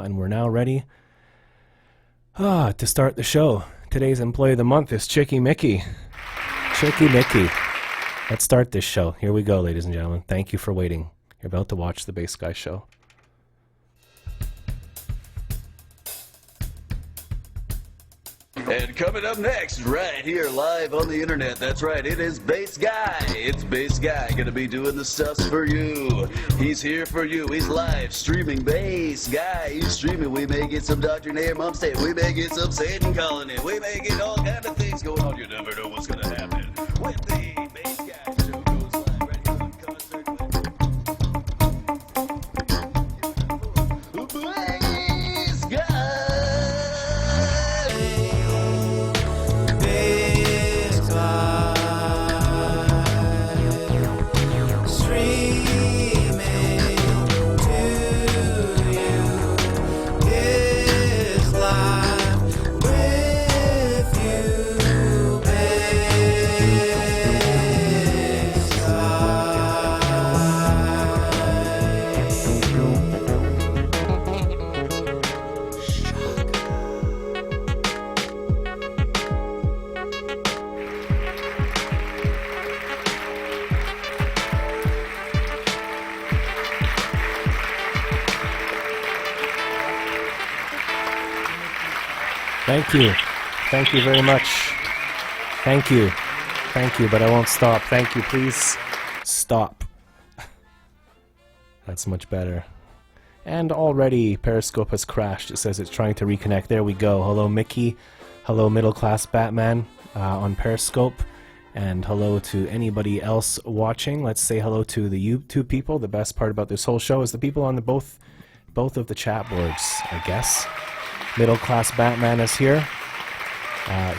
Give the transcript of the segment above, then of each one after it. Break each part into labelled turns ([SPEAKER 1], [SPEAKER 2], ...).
[SPEAKER 1] And we're now ready to start the show. Today's Employee of the Month is Chicky Mickey. Chicky Mickey. Let's start this show. Here we go, ladies and gentlemen. Thank you for waiting. You're about to watch the Bass Guy Show.
[SPEAKER 2] And coming up next, right here live on the internet, that's right, it is Bass Guy. It's Bass Guy, gonna be doing the stuff for you. He's here for you, he's live streaming. Bass Guy, he's streaming. We may get some Dr. Nair Mumstead, we may get some Satan calling in, we may get all kind of things going on. You never know what's gonna happen when the Bass Guy Show goes live. Ready for the concert? Bass Guy!
[SPEAKER 1] Thank you. Thank you very much. Thank you. Thank you, but I won't stop. Thank you. Please stop. That's much better. And already Periscope has crashed. It says it's trying to reconnect. There we go. Hello, Mickey. Hello, Middle Class Batman on Periscope. And hello to anybody else watching. Let's say hello to the YouTube people. The best part about this whole show is the people on the both of the chat boards, I guess. Middle Class Batman is here.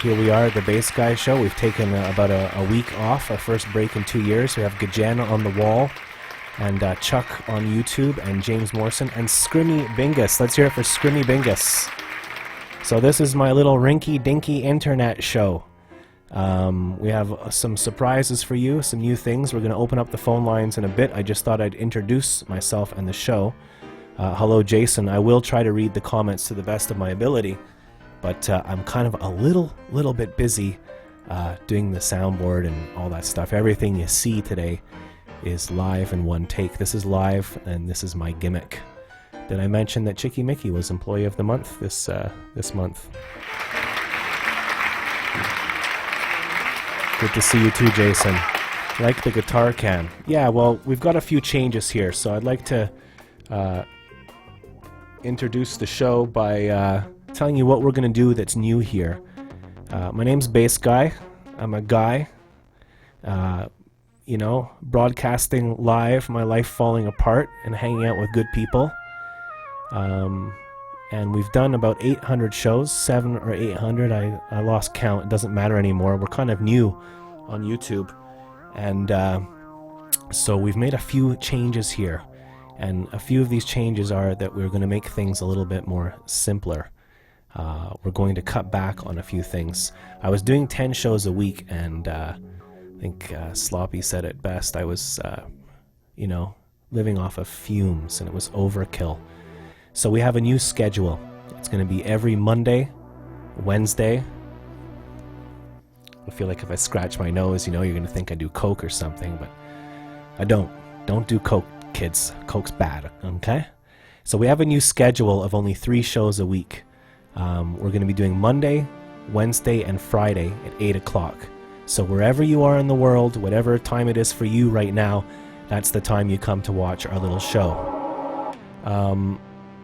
[SPEAKER 1] Here we are, the Bass Guy Show. We've taken about a week off, our first break in 2 years. We have Gajana on the wall, and Chuck on YouTube, and James Morrison, and Scrimmy Bingus. Let's hear it for Scrimmy Bingus. So this is my little rinky-dinky internet show. We have some surprises for you, some new things. We're going to open up the phone lines in a bit. I just thought I'd introduce myself and the show. Hello, Jason. I will try to read the comments to the best of my ability, but I'm kind of a little bit busy doing the soundboard and all that stuff. Everything you see today is live in one take. This is live, and this is my gimmick. Did I mention that Chicky Mickey was Employee of the Month this month? Good to see you too, Jason. Like the guitar can. Yeah, well, we've got a few changes here, so I'd like to introduce the show by telling you what we're going to do that's new here. My name's Bass Guy. I'm a guy, broadcasting live, my life falling apart and hanging out with good people. And we've done about 800 shows, 7 or 800. I lost count. It doesn't matter anymore. We're kind of new on YouTube. And so we've made a few changes here. And a few of these changes are that we're going to make things a little bit more simpler. We're going to cut back on a few things. I was doing 10 shows a week, and I think Sloppy said it best. I was, living off of fumes, and it was overkill. So we have a new schedule. It's going to be every Monday, Wednesday. I feel like if I scratch my nose, you're going to think I do coke or something, but I don't. Don't do coke, kids. Coke's bad, okay? So we have a new schedule of only 3 shows a week. We're going to be doing Monday, Wednesday, and Friday at 8 o'clock. So wherever you are in the world, whatever time it is for you right now, that's the time you come to watch our little show.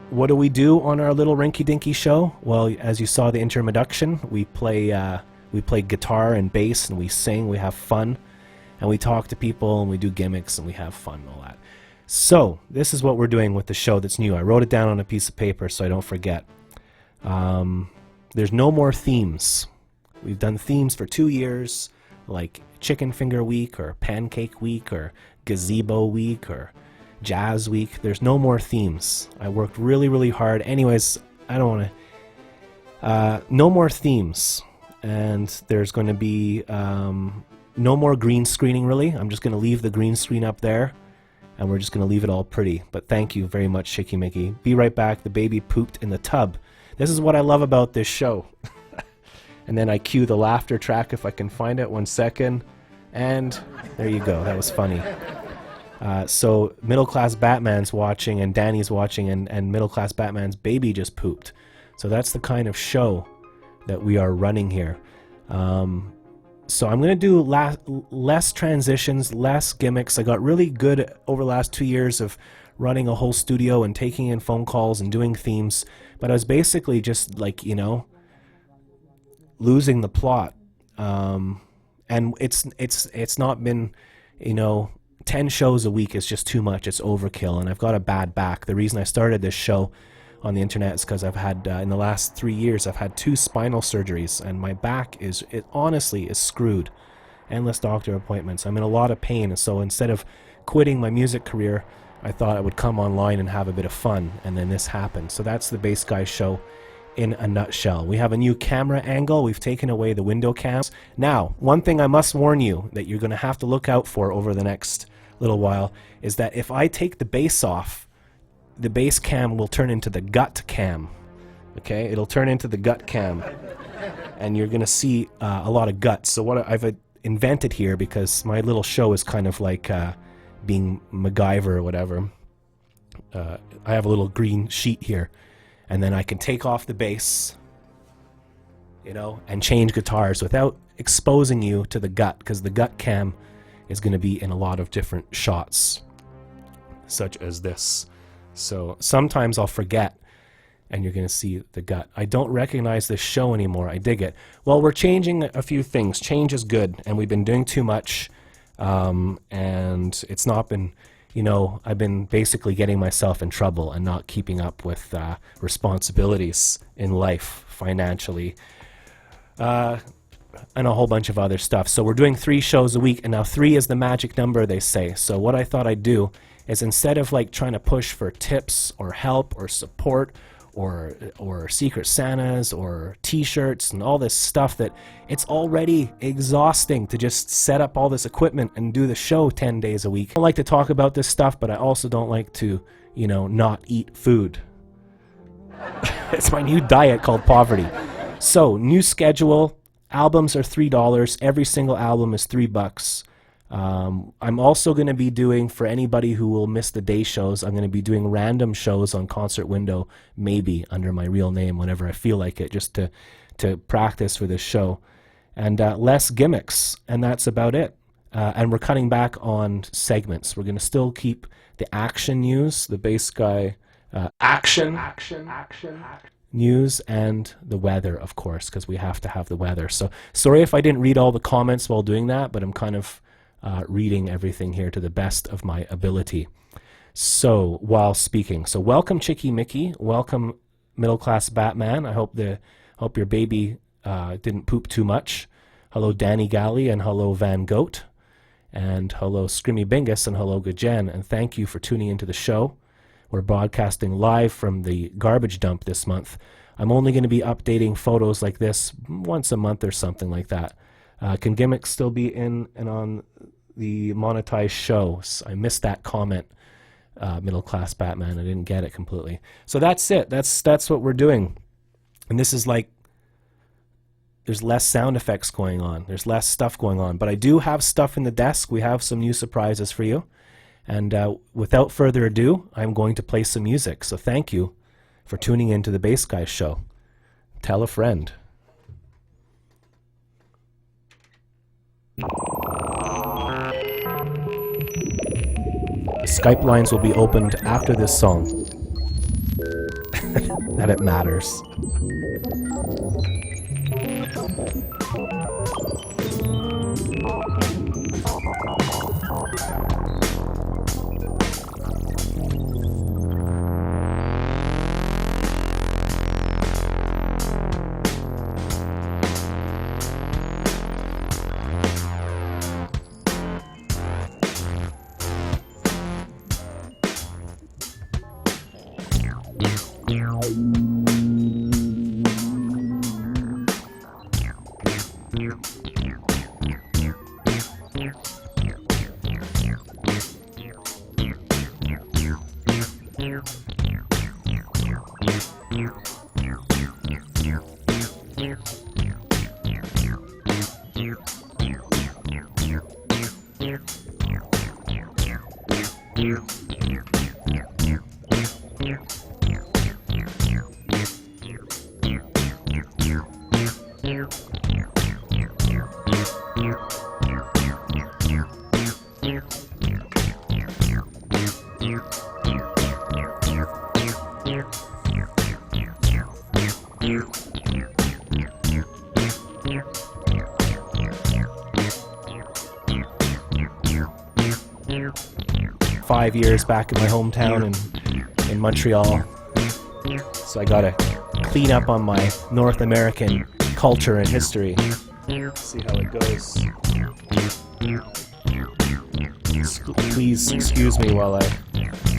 [SPEAKER 1] What do we do on our little rinky-dinky show? Well, as you saw the introduction, we play guitar and bass, and we sing, we have fun, and we talk to people, and we do gimmicks, and we have fun and all that. So, this is what we're doing with the show that's new. I wrote it down on a piece of paper so I don't forget. There's no more themes. We've done themes for 2 years, like Chicken Finger Week, or Pancake Week, or Gazebo Week, or Jazz Week. There's no more themes. I worked really, really hard. Anyways, I don't want to... no more themes. And there's going to be no more green screening, really. I'm just going to leave the green screen up there. and we're just going to leave it all pretty. But thank you very much, Chicky Mickey. Be right back. The baby pooped in the tub. This is what I love about this show. And then I cue the laughter track if I can find it. 1 second. And there you go. That was funny. So Middle Class Batman's watching, and Danny's watching, and Middle Class Batman's baby just pooped. So that's the kind of show that we are running here. So I'm going to do less transitions, less gimmicks. I got really good over the last 2 years of running a whole studio and taking in phone calls and doing themes. But I was basically just like, losing the plot. And it's not been, 10 shows a week is just too much. It's overkill, and I've got a bad back. The reason I started this show on the internet is because I've had, in the last 3 years, I've had 2 spinal surgeries, and my back honestly is screwed. Endless doctor appointments. I'm in a lot of pain, so instead of quitting my music career, I thought I would come online and have a bit of fun, and then this happened. So that's the Bass Guy Show in a nutshell. We have a new camera angle. We've taken away the window cams. Now, one thing I must warn you that you're going to have to look out for over the next little while is that if I take the bass off, the bass cam will turn into the gut cam. Okay, it'll turn into the gut cam, and you're going to see a lot of guts. So what I've invented here, because my little show is kind of like being MacGyver or whatever, I have a little green sheet here, and then I can take off the bass, and change guitars without exposing you to the gut, because the gut cam is going to be in a lot of different shots, such as this. So sometimes I'll forget, and you're going to see the gut. I don't recognize this show anymore. I dig it. Well, we're changing a few things. Change is good, and we've been doing too much, and it's not been, I've been basically getting myself in trouble and not keeping up with responsibilities in life financially. And a whole bunch of other stuff. So we're doing 3 shows a week, and now 3 is the magic number, they say. So what I thought I'd do is, instead of like trying to push for tips or help or support or Secret Santas or t-shirts and all this stuff, that it's already exhausting to just set up all this equipment and do the show 10 days a week. I don't like to talk about this stuff, but I also don't like to, not eat food. It's my new diet called poverty. So, new schedule. Albums are $3. Every single album is $3. I'm also going to be doing, for anybody who will miss the day shows, I'm going to be doing random shows on Concert Window, maybe under my real name whenever I feel like it, just to practice for this show. And less gimmicks, and that's about it. And we're cutting back on segments. We're going to still keep the action news, the Bass Guy action news, and the weather, of course, because we have to have the weather. So sorry if I didn't read all the comments while doing that, but I'm kind of reading everything here to the best of my ability. So while speaking, so welcome Chicky Mickey, welcome Middle Class Batman. I hope your baby didn't poop too much. Hello Danny Galley, and hello Van Goat, and hello Scrimmy Bingus, and hello Gajen, and thank you for tuning into the show. We're broadcasting live from the garbage dump this month. I'm only going to be updating photos like this once a month or something like that. Can gimmicks still be in and on the monetized shows? I missed that comment, Middle Class Batman. I didn't get it completely. So that's it. That's what we're doing. And this is like, there's less sound effects going on. There's less stuff going on. But I do have stuff in the desk. We have some new surprises for you. And without further ado, I'm going to play some music. So thank you for tuning in to the Bass Guy Show. Tell a friend. The Skype lines will be opened after this song. That it matters. 5 years back in my hometown in Montreal. So I gotta clean up on my North American culture and history. See how it goes. Please excuse me while I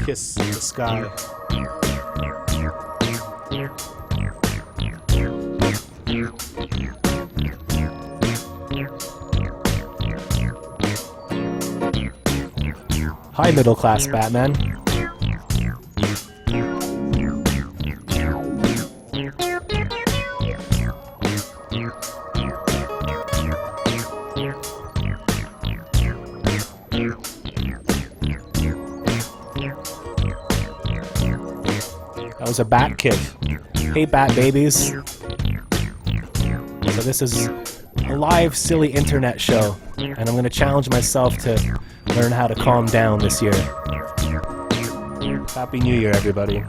[SPEAKER 1] kiss the sky. Hi, middle class Batman. That was a Bat Kid. Hey, Bat Babies. So this is a live, silly internet show, and I'm going to challenge myself to learn how to calm down this year. Happy New Year, everybody.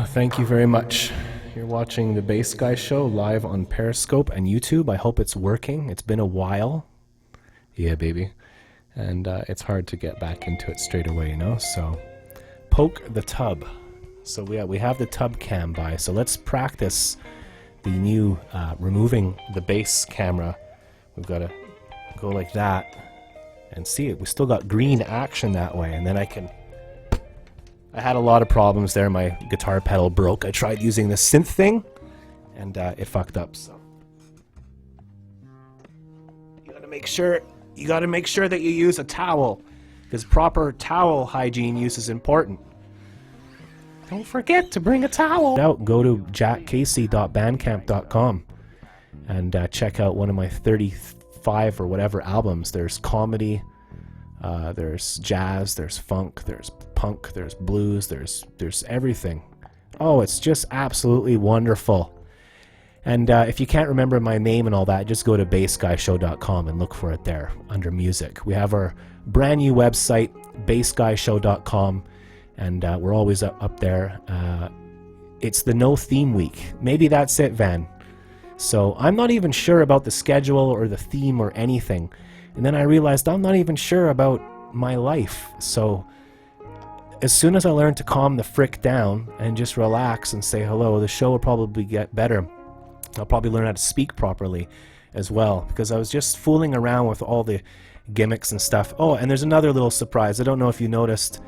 [SPEAKER 1] Thank you very much. You're watching the Bass Guy Show live on Periscope and YouTube. I hope it's working. It's been a while. Yeah, baby. And it's hard to get back into it straight away, you know? So, poke the tub. So we have the tub cam by. So let's practice the new removing the bass camera. We've got to go like that and see it. We still got green action that way. And then I had a lot of problems there. My guitar pedal broke. I tried using the synth thing, and it fucked up. So you gotta make sure that you use a towel, because proper towel hygiene use is important. Don't forget to bring a towel. Go to jackcasey.bandcamp.com and check out one of my 35 or whatever albums. There's comedy. There's jazz, there's funk, there's punk, there's blues, there's everything. Oh, it's just absolutely wonderful. And if you can't remember my name and all that, just go to bassguyshow.com and look for it there under music. We have our brand new website, bassguyshow.com, and we're always up there. It's the No Theme Week. Maybe that's it, Van. So I'm not even sure about the schedule or the theme or anything. And then I realized I'm not even sure about my life. So as soon as I learn to calm the frick down and just relax and say hello, the show will probably get better. I'll probably learn how to speak properly as well, because I was just fooling around with all the gimmicks and stuff. Oh, and there's another little surprise. I don't know if you noticed,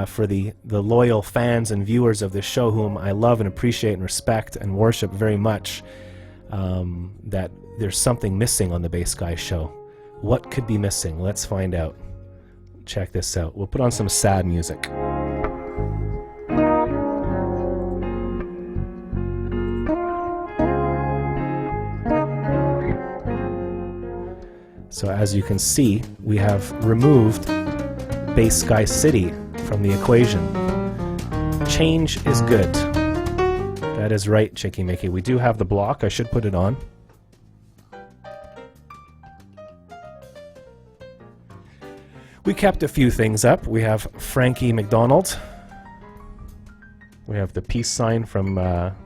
[SPEAKER 1] for the loyal fans and viewers of this show, whom I love and appreciate and respect and worship very much, that there's something missing on the Bass Guy show. What could be missing? Let's find out. Check this out. We'll put on some sad music. So as you can see, we have removed Bass Guy City from the equation. Change is good. That is right, Chicky Mickey. We do have the block. I should put it on. We kept a few things up. We have Frankie McDonald. We have the peace sign from,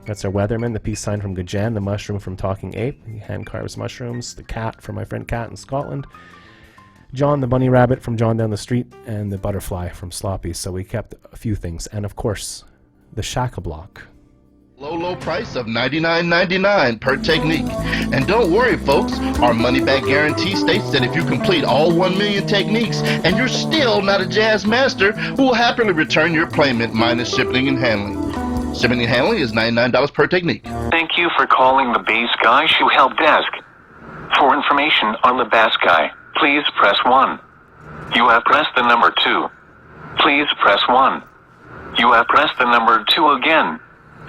[SPEAKER 1] that's our weatherman, the peace sign from Gajan, the mushroom from Talking Ape, he hand carves mushrooms, the cat from my friend Cat in Scotland, John the bunny rabbit from John down the street, and the butterfly from Sloppy. So we kept a few things, and of course, the Shaka-Block.
[SPEAKER 3] Low price of $99.99 per technique. And don't worry, folks, our money-back guarantee states that if you complete all 1 million techniques and you're still not a jazz master, we'll happily return your payment minus shipping and handling. Shipping and handling is $99 per technique.
[SPEAKER 4] Thank you for calling the Bass Guy Shoe Help Desk. For information on the Bass Guy, please press 1. You have pressed the number 2. Please press 1. You have pressed the number 2 again.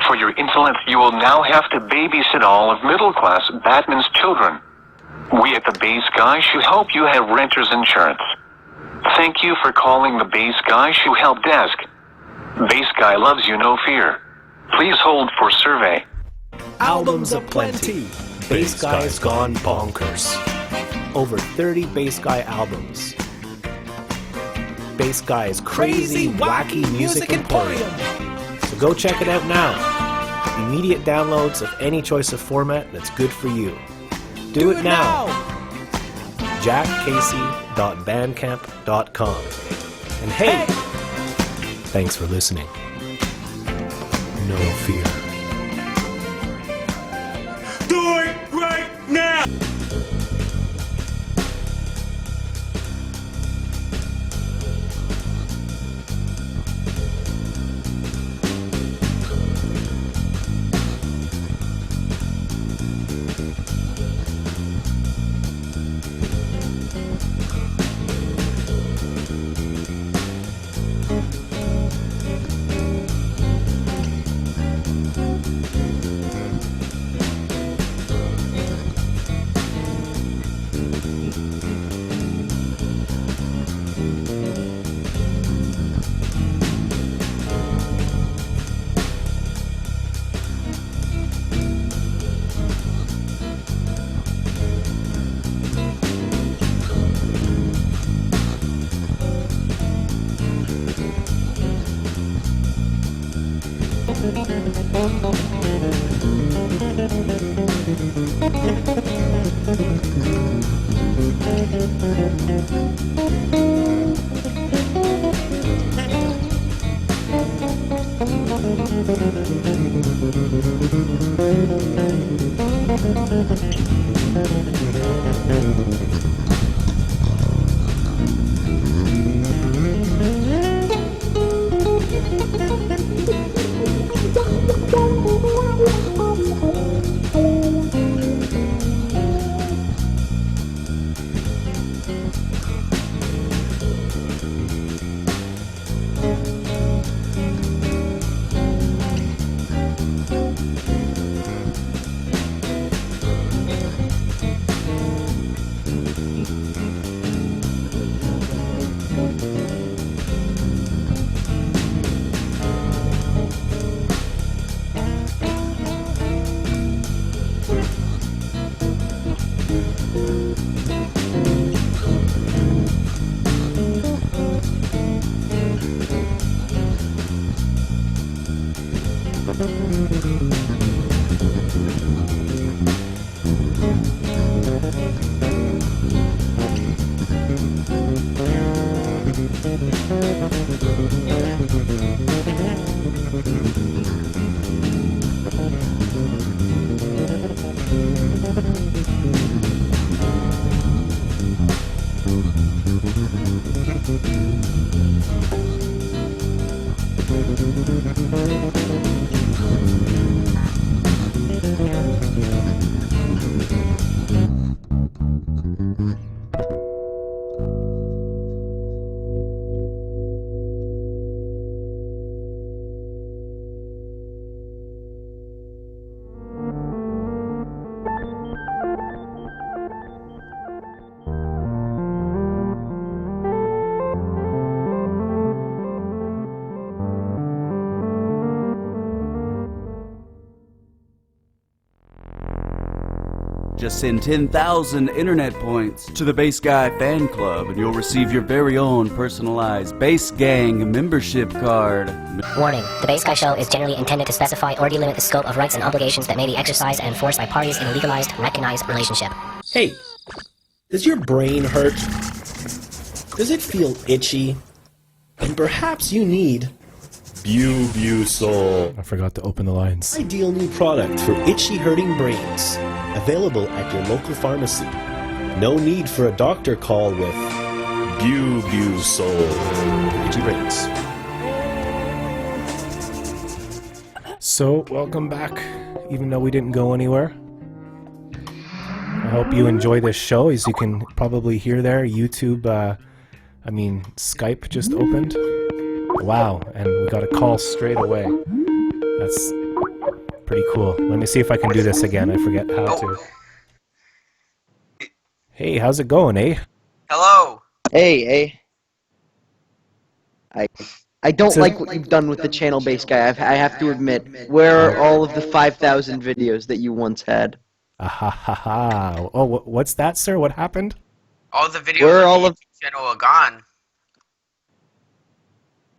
[SPEAKER 4] For your intellect, you will now have to babysit all of middle-class Batman's children. We at the Bass Guy should hope you have renter's insurance. Thank you for calling the Bass Guy Shoe Help Desk. Bass Guy loves you, no fear. Please hold for survey.
[SPEAKER 1] Albums aplenty. Bass Guy's gone bonkers. Over 30 Bass Guy albums. Bass Guy's crazy, wacky music emporium. So go check it out now. Immediate downloads of any choice of format that's good for you. Do it now. jackcasey.bandcamp.com. And hey, thanks for listening. No fear.
[SPEAKER 5] Do it right now!
[SPEAKER 6] Thank you.
[SPEAKER 2] Just send 10,000 internet points to the Bass Guy Fan Club and you'll receive your very own personalized Bass Gang membership card.
[SPEAKER 6] Warning, the Bass Guy Show is generally intended to specify or delimit the scope of rights and obligations that may be exercised and enforced by parties in a legalized, recognized relationship.
[SPEAKER 7] Hey, does your brain hurt? Does it feel itchy? And perhaps you need Bubusol.
[SPEAKER 1] I forgot to open the lines.
[SPEAKER 7] Ideal new product for itchy hurting brains. Available at your local pharmacy. No need for a doctor call with Bubusol. Itchy brains.
[SPEAKER 1] So, welcome back, even though we didn't go anywhere. I hope you enjoy this show. As you can probably hear there, YouTube, Skype just opened. Wow, and we got a call straight away. That's pretty cool. Let me see if I can do this again. I forget how to. Hey, how's it going, eh?
[SPEAKER 8] Hello.
[SPEAKER 9] Hey. I don't like what you've done with the channel Bass Guy. I have to admit. Where are all of the 5,000 videos that you once had?
[SPEAKER 1] Ah. Oh, what's that, sir? What happened?
[SPEAKER 8] All the videos on the YouTube channel are gone.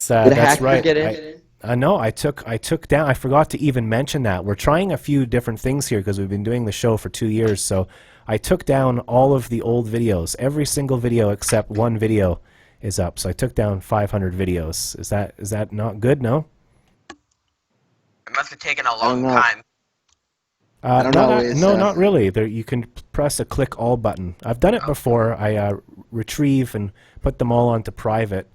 [SPEAKER 9] Did a
[SPEAKER 1] That's
[SPEAKER 9] hacker
[SPEAKER 1] right.
[SPEAKER 9] get in?
[SPEAKER 1] No, I took down. I forgot to even mention that. We're trying a few different things here because we've been doing the show for 2 years. So I took down all of the old videos. Every single video except one video is up. So I took down 500 videos. Is that not good? No.
[SPEAKER 8] It must have taken a long time.
[SPEAKER 9] I don't know.
[SPEAKER 1] No, not really. There, you can press a click all button. I've done it before. I retrieve and put them all onto private.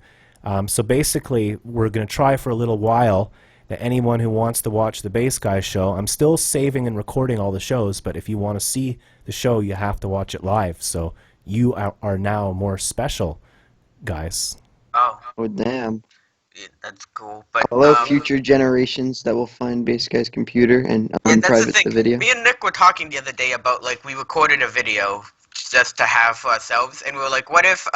[SPEAKER 1] So basically, we're going to try for a little while that anyone who wants to watch the Bass Guy show, I'm still saving and recording all the shows, but if you want to see the show, you have to watch it live. So you are now more special, guys.
[SPEAKER 8] Oh,
[SPEAKER 9] Damn.
[SPEAKER 8] yeah, that's cool. But
[SPEAKER 9] Hello, future generations that will find Bass Guy's computer and unprivate the video.
[SPEAKER 8] Me and Nick were talking the other day about, like, we recorded a video just to have for ourselves, and we were like, what if,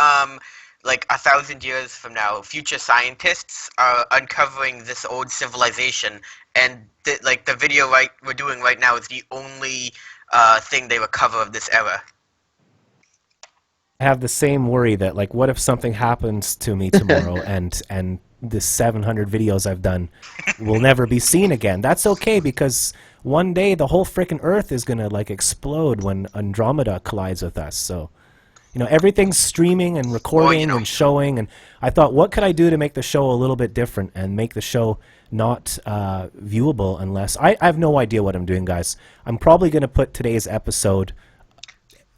[SPEAKER 8] like 1,000 years from now, future scientists are uncovering this old civilization, and the video we're doing right now is the only thing they recover of this era.
[SPEAKER 1] I have the same worry that, like, what if something happens to me tomorrow and the 700 videos I've done will never be seen again? That's okay, because one day the whole frickin' Earth is gonna, like, explode when Andromeda collides with us, so... You know, everything's streaming and recording and showing, and I thought, what could I do to make the show a little bit different and make the show not viewable unless... I have no idea what I'm doing, guys. I'm probably going to put today's episode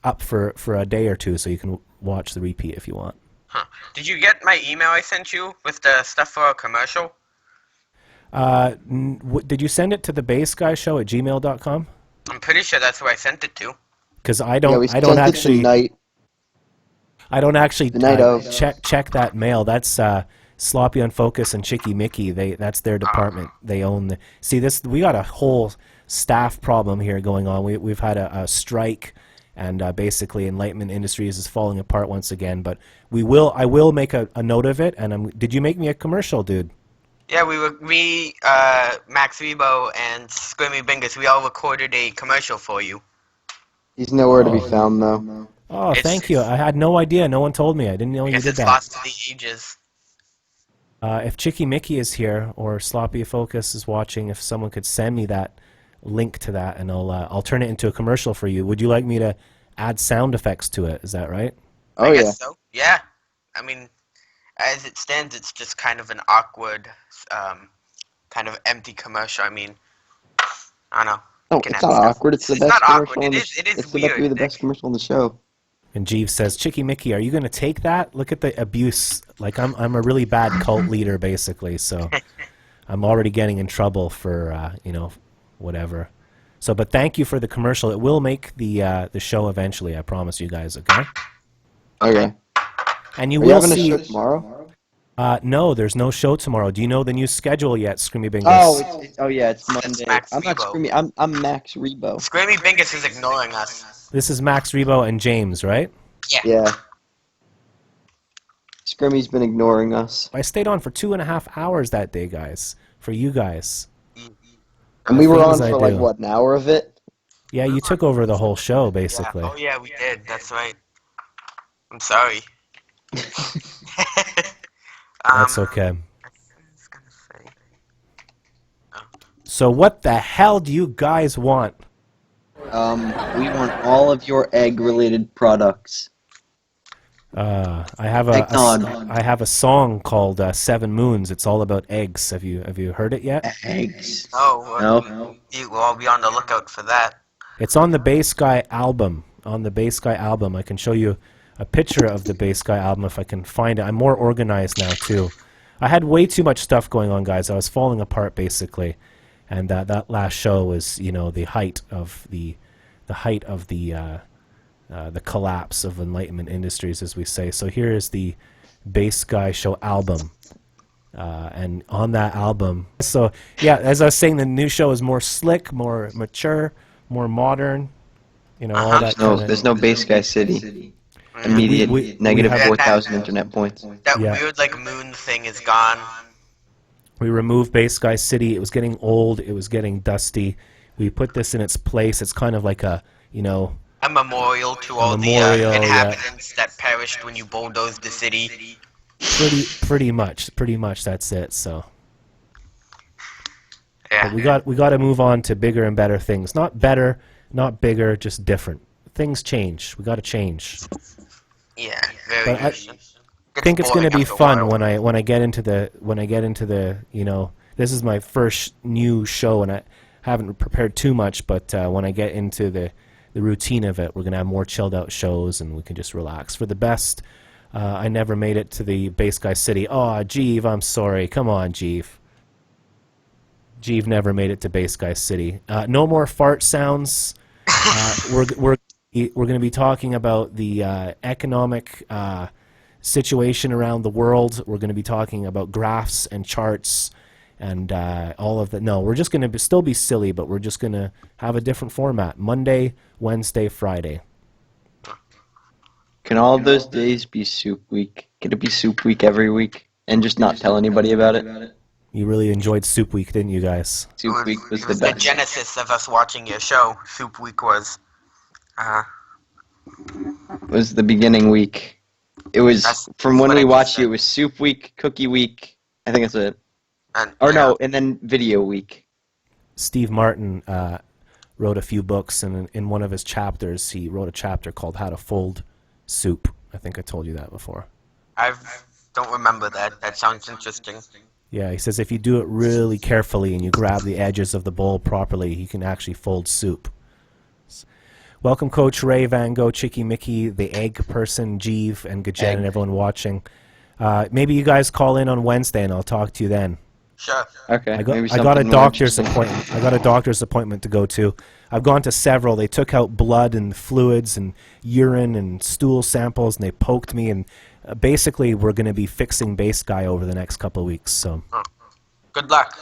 [SPEAKER 1] up for a day or two so you can watch the repeat if you want.
[SPEAKER 8] Huh. Did you get my email I sent you with the stuff for a commercial?
[SPEAKER 1] Did you send it to the bassguyshow@gmail.com?
[SPEAKER 8] I'm pretty sure that's who I sent it to.
[SPEAKER 1] Because I don't actually... I don't actually check that mail. That's Sloppy on Focus and Chicky Mickey. That's their department. They own the... See, we got a whole staff problem here going on. We've had a strike, and basically Enlightenment Industries is falling apart once again. But I will make a note of it. And did you make me a commercial, dude?
[SPEAKER 8] Yeah, Max Rebo and Scrimmy Bingus, we all recorded a commercial for you.
[SPEAKER 9] He's nowhere to be found, though.
[SPEAKER 1] Oh, thank you. I had no idea. No one told me. I didn't know you did that.
[SPEAKER 8] It's lost to the ages.
[SPEAKER 1] If Chicky Mickey is here or Sloppy Focus is watching, if someone could send me that link to that, and I'll turn it into a commercial for you. Would you like me to add sound effects to it? Is that right?
[SPEAKER 8] I guess so. Yeah. I mean, as it stands, it's just kind of an awkward, kind of empty commercial. I mean, I don't know.
[SPEAKER 9] No,
[SPEAKER 8] Can
[SPEAKER 9] it's
[SPEAKER 8] have
[SPEAKER 9] not
[SPEAKER 8] stuff.
[SPEAKER 9] awkward. It's the
[SPEAKER 8] It's
[SPEAKER 9] best
[SPEAKER 8] not
[SPEAKER 9] commercial.
[SPEAKER 8] awkward.
[SPEAKER 9] On the
[SPEAKER 8] It is
[SPEAKER 9] it's about to be
[SPEAKER 8] weird,
[SPEAKER 9] the best
[SPEAKER 8] Nick.
[SPEAKER 9] commercial on the show.
[SPEAKER 1] And Jeeves says, Chicky Mickey, are you going to take that? Look at the abuse. Like, I'm a really bad cult leader, basically, so I'm already getting in trouble for, whatever. So, but thank you for the commercial. It will make the show eventually, I promise you guys, okay?
[SPEAKER 9] Okay.
[SPEAKER 1] And you
[SPEAKER 9] Are you
[SPEAKER 1] will
[SPEAKER 9] having
[SPEAKER 1] see...
[SPEAKER 9] a show tomorrow?
[SPEAKER 1] No, there's no show tomorrow. Do you know the new schedule yet, Screamy Bingus?
[SPEAKER 9] Oh, it's Monday.
[SPEAKER 8] Max
[SPEAKER 9] I'm not
[SPEAKER 8] Rebo.
[SPEAKER 9] Screamy. I'm Max Rebo.
[SPEAKER 8] Screamy Bingus is ignoring us.
[SPEAKER 1] This is Max Rebo and James, right?
[SPEAKER 9] Yeah. Screamy's been ignoring us.
[SPEAKER 1] I stayed on for 2.5 hours that day, guys, for you guys.
[SPEAKER 9] And we were on
[SPEAKER 1] things I
[SPEAKER 9] for like,
[SPEAKER 1] do.
[SPEAKER 9] what, an hour of it?
[SPEAKER 1] Yeah, you took over the whole show,
[SPEAKER 8] Yeah.
[SPEAKER 1] basically.
[SPEAKER 8] Oh yeah, we did. That's right. I'm sorry.
[SPEAKER 1] That's okay.
[SPEAKER 8] I was gonna say.
[SPEAKER 1] So what the hell do you guys want?
[SPEAKER 9] We want all of your egg-related products.
[SPEAKER 1] I have
[SPEAKER 9] Eggnog.
[SPEAKER 1] I have a song called Seven Moons. It's all about eggs. Have you heard it yet?
[SPEAKER 9] Eggs.
[SPEAKER 8] No. We'll all be on the lookout for that.
[SPEAKER 1] It's on the Bass Guy album. On the Bass Guy album, I can show you a picture of the Bass Guy album if I can find it. I'm more organized now too. I had way too much stuff going on, guys. I was falling apart basically, and that last show was, the height of the collapse of Enlightenment Industries, as we say. So here is the Bass Guy Show album, and on that album, so yeah, as I was saying, the new show is more slick, more mature, more modern. All that.
[SPEAKER 9] No,
[SPEAKER 1] kinda-
[SPEAKER 9] there's no Base Guy City. Immediate
[SPEAKER 1] we
[SPEAKER 9] negative
[SPEAKER 1] have-
[SPEAKER 9] 4,000 internet points.
[SPEAKER 8] That
[SPEAKER 1] Yeah.
[SPEAKER 8] weird moon thing is gone.
[SPEAKER 1] We removed Bass Guy City. It was getting old. It was getting dusty. We put this in its place. It's kind of like a,
[SPEAKER 8] A memorial to all
[SPEAKER 1] memorial,
[SPEAKER 8] the
[SPEAKER 1] yeah.
[SPEAKER 8] inhabitants that perished when you bulldozed the city.
[SPEAKER 1] pretty much that's it. So
[SPEAKER 8] Yeah.
[SPEAKER 1] but we got to move on to bigger and better things. Not better, not bigger, just different. Things change. We got to change.
[SPEAKER 8] Yeah. Very
[SPEAKER 1] But I
[SPEAKER 8] Gets
[SPEAKER 1] think it's going to
[SPEAKER 8] boring
[SPEAKER 1] be
[SPEAKER 8] after a
[SPEAKER 1] fun
[SPEAKER 8] while.
[SPEAKER 1] when I get into the this is my first new show and I haven't prepared too much, but when I get into the routine of it, we're going to have more chilled out shows and we can just relax. For the best, I never made it to the Bass Guy City. Oh, Jeeve, I'm sorry. Come on, Jeeve. Jeeve never made it to Bass Guy City. No more fart sounds. We're going to be talking about the economic situation around the world. We're going to be talking about graphs and charts and all of that. No, we're just going to still be silly, but we're just going to have a different format. Monday, Wednesday, Friday.
[SPEAKER 9] Can all of those days be Soup Week? Could it be Soup Week every week and just not tell anybody about it?
[SPEAKER 1] You really enjoyed Soup Week, didn't you guys?
[SPEAKER 9] Soup Week was
[SPEAKER 8] It
[SPEAKER 9] the
[SPEAKER 8] was the
[SPEAKER 9] best.
[SPEAKER 8] genesis of us watching your show. Soup Week was.
[SPEAKER 9] It was the beginning week. It was
[SPEAKER 8] That's
[SPEAKER 9] from when
[SPEAKER 8] what
[SPEAKER 9] we
[SPEAKER 8] I just
[SPEAKER 9] watched
[SPEAKER 8] said.
[SPEAKER 9] you. It was Soup Week, Cookie Week. I think that's it.
[SPEAKER 8] And,
[SPEAKER 9] Or
[SPEAKER 8] yeah.
[SPEAKER 9] no, and then Video Week.
[SPEAKER 1] Steve Martin wrote a few books, and in one of his chapters, he wrote a chapter called How to Fold Soup. I think I told you that before.
[SPEAKER 8] I don't remember that. That sounds interesting.
[SPEAKER 1] Yeah, he says if you do it really carefully and you grab the edges of the bowl properly, you can actually fold soup. Welcome, Coach Ray, Van Gogh, Chicky Mickey, the Egg Person, Jeeve, and Gajet, and everyone watching. Maybe you guys call in on Wednesday, and I'll talk to you then.
[SPEAKER 8] Sure.
[SPEAKER 9] Okay.
[SPEAKER 1] I
[SPEAKER 9] maybe
[SPEAKER 1] got a
[SPEAKER 9] something more
[SPEAKER 1] doctor's
[SPEAKER 9] interesting.
[SPEAKER 1] appointment. I got a doctor's appointment to go to. I've gone to several. They took out blood and fluids and urine and stool samples, and they poked me. And basically, we're going to be fixing Bass Guy over the next couple of weeks. So,
[SPEAKER 8] Good luck.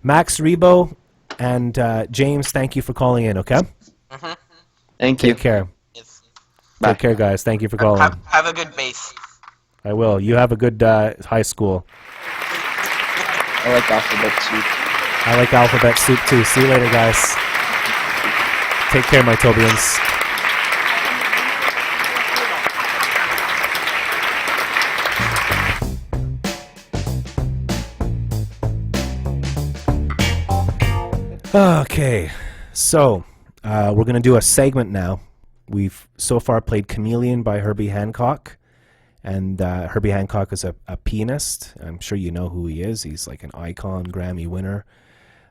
[SPEAKER 1] Max Rebo and James, thank you for calling in. Okay,
[SPEAKER 9] Thank you.
[SPEAKER 1] take care.
[SPEAKER 8] Yes.
[SPEAKER 9] Bye.
[SPEAKER 1] Take care, guys. Thank you for calling.
[SPEAKER 8] Have a good base.
[SPEAKER 1] I will. You have a good high school.
[SPEAKER 9] I like alphabet soup.
[SPEAKER 1] I like alphabet soup too. See you later, guys. Take care, my Tobians. Okay, so we're going to do a segment now. We've so far played Chameleon by Herbie Hancock, And Herbie Hancock is a pianist. I'm sure you know who he is. He's like an icon, Grammy winner,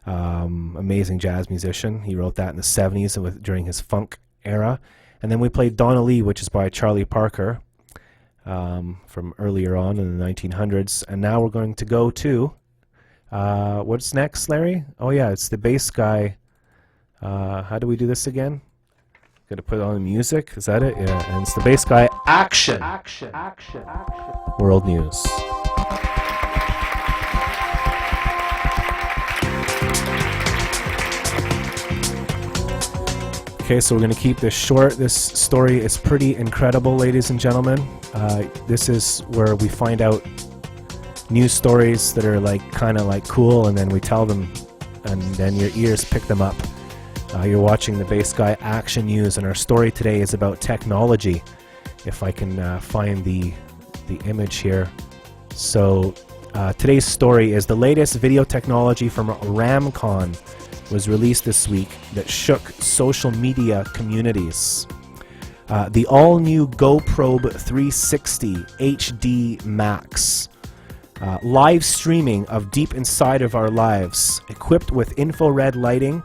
[SPEAKER 1] amazing jazz musician. He wrote that in the 70s during his funk era. And then we played Donna Lee, which is by Charlie Parker, from earlier on in the 1900s. And now we're going to go to, what's next, Larry? Oh yeah, it's the bass guy. How do we do this again? Got to put on the music. Is that it? Yeah. And it's the bass guy. Action. World News. Okay, so we're going to keep this short. This story is pretty incredible, ladies and gentlemen. This is where we find out news stories that are like kind of like cool, and then we tell them, and then your ears pick them up. You're watching the Bass Guy Action News, and our story today is about technology. If I can find the image here. So today's story is the latest video technology from Ramcon was released this week that shook social media communities. The all-new GoProbe 360 HD Max. Live streaming of deep inside of our lives, equipped with infrared lighting.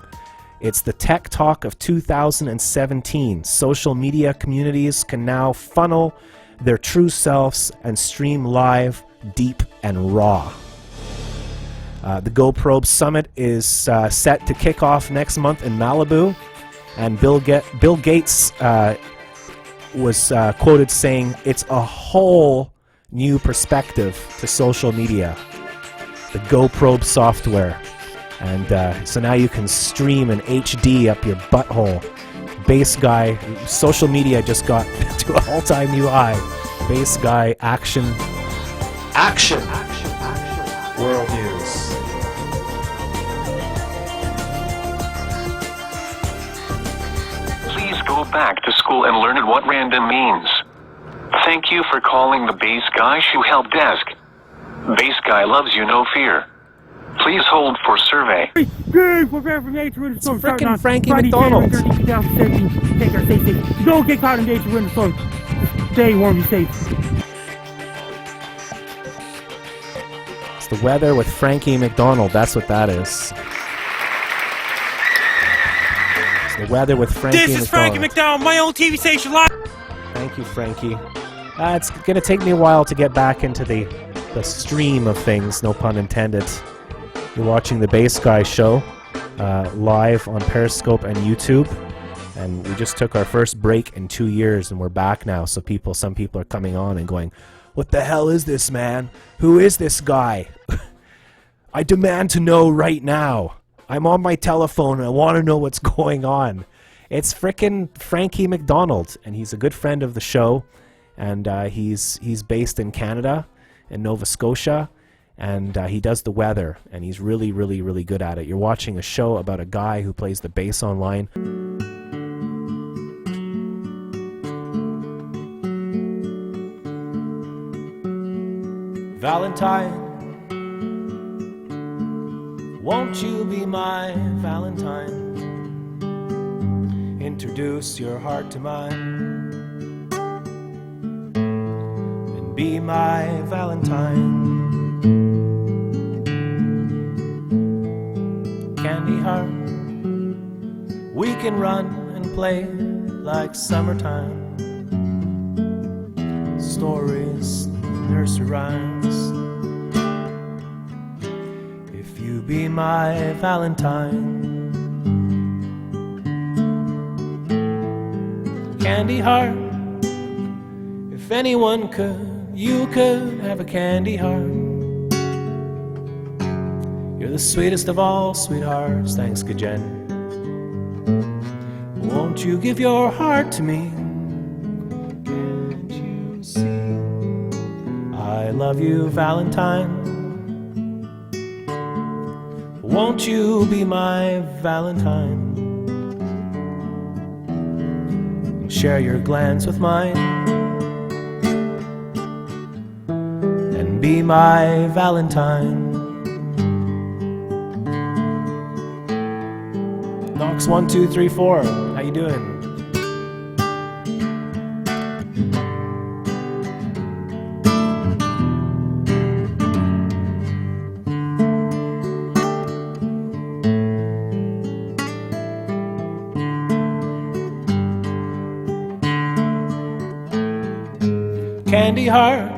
[SPEAKER 1] It's the tech talk of 2017. Social media communities can now funnel their true selves and stream live, deep, and raw. The GoProbe Summit is set to kick off next month in Malibu, and Bill Gates was quoted saying, "It's a whole new perspective to social media." The GoProbe software. And so now you can stream in HD up your butthole. Bass Guy, social media just got to an all-time new high. Bass Guy, action. World News.
[SPEAKER 4] Please go back to school and learn what random means. Thank you for calling the Bass Guy Shoe Help Desk. Bass Guy loves you, no fear. Please hold for survey.
[SPEAKER 5] Good, prepare for nature winter storm.
[SPEAKER 1] Frickin' Frankie McDonald.
[SPEAKER 5] Take our safety. Don't get caught in nature winter storm. Stay warm and safe.
[SPEAKER 1] It's the weather with Frankie McDonald. That's what that is. It's the weather with Frankie McDonald.
[SPEAKER 5] This is Frankie McDonald, my own TV station live.
[SPEAKER 1] Thank you, Frankie. It's going to take me a while to get back into the stream of things, no pun intended. You're watching the Bass Guy Show live on Periscope and YouTube, and we just took our first break in 2 years, and we're back now. So some people are coming on and going, "What the hell is this, man? Who is this guy? I demand to know right now. I'm on my telephone and I want to know what's going on." It's frickin' Frankie McDonald, and he's a good friend of the show, and he's based in Canada, in Nova Scotia. And he does the weather, and he's really, really, really good at it. You're watching a show about a guy who plays the bass online. Valentine, won't you be my Valentine? Introduce your heart to mine, and be my Valentine. Candy heart, we can run and play like summertime. Stories, nursery rhymes. If you be my Valentine. Candy heart, if anyone could, you could have a candy heart. You're the sweetest of all sweethearts, thanks, Gajen. Won't you give your heart to me? Can't you see? I love you, Valentine. Won't you be my Valentine? And share your glance with mine, and be my Valentine. Knox 1 2 3 4. How you doing? candy heart.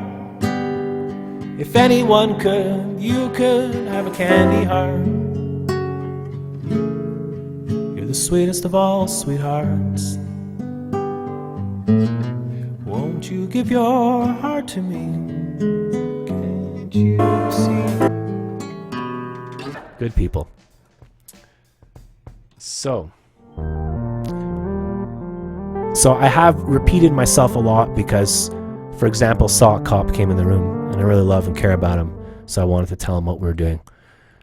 [SPEAKER 1] If anyone could, you could have a candy heart. You're the sweetest of all sweethearts. Won't you give your heart to me? Can't you see? Good people. So I have repeated myself a lot because, for example, Sock Cop came in the room and I really love and care about him, so I wanted to tell him what we're doing.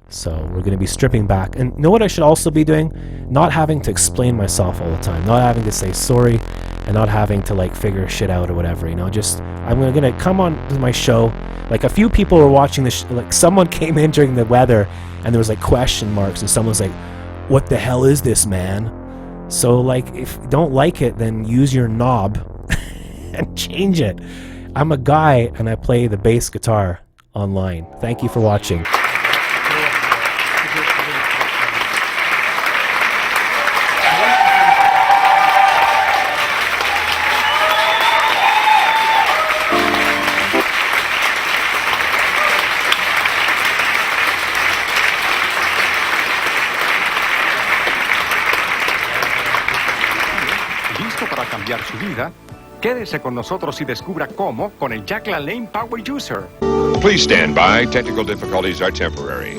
[SPEAKER 1] So we're going to be stripping back. And you know what I should also be doing? Not having to explain myself all the time. Not having to say sorry and not having to like figure shit out or whatever, you know. Just, I'm going to come on to my show. Like a few people were watching this, like someone came in during the weather and there was like question marks and someone's like, what the hell is this, man? So like, if you don't like it, then use your knob and change it. I'm a guy and I play the bass guitar online. Thank you for watching.
[SPEAKER 10] ¿Listo para cambiar su vida? Quédese con nosotros y descubra cómo con el Jack LaLanne Power User.
[SPEAKER 11] Please stand by. Technical difficulties are temporary.